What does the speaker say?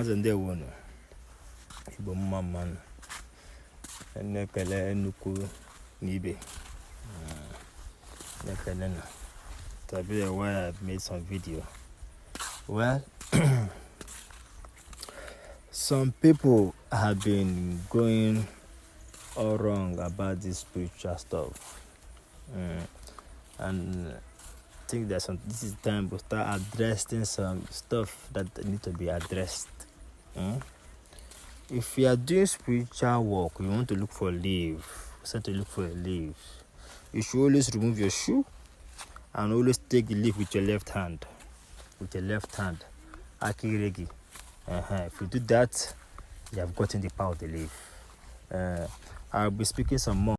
Ọhaneze ndewonu. Igbo mma mmanụ. Nekele nnukwu n'ibe. Nekele na. It's been a while I've made some video. Well, some people have been going all wrong about this spiritual stuff. And I think this is time to start addressing some stuff that need to be addressed. If you are doing spiritual work, you want to look for a leaf. You should always remove your shoe and always take the leaf with your left hand. Akiregi. If you do that, you have gotten the power of the leaf. I'll be speaking some more.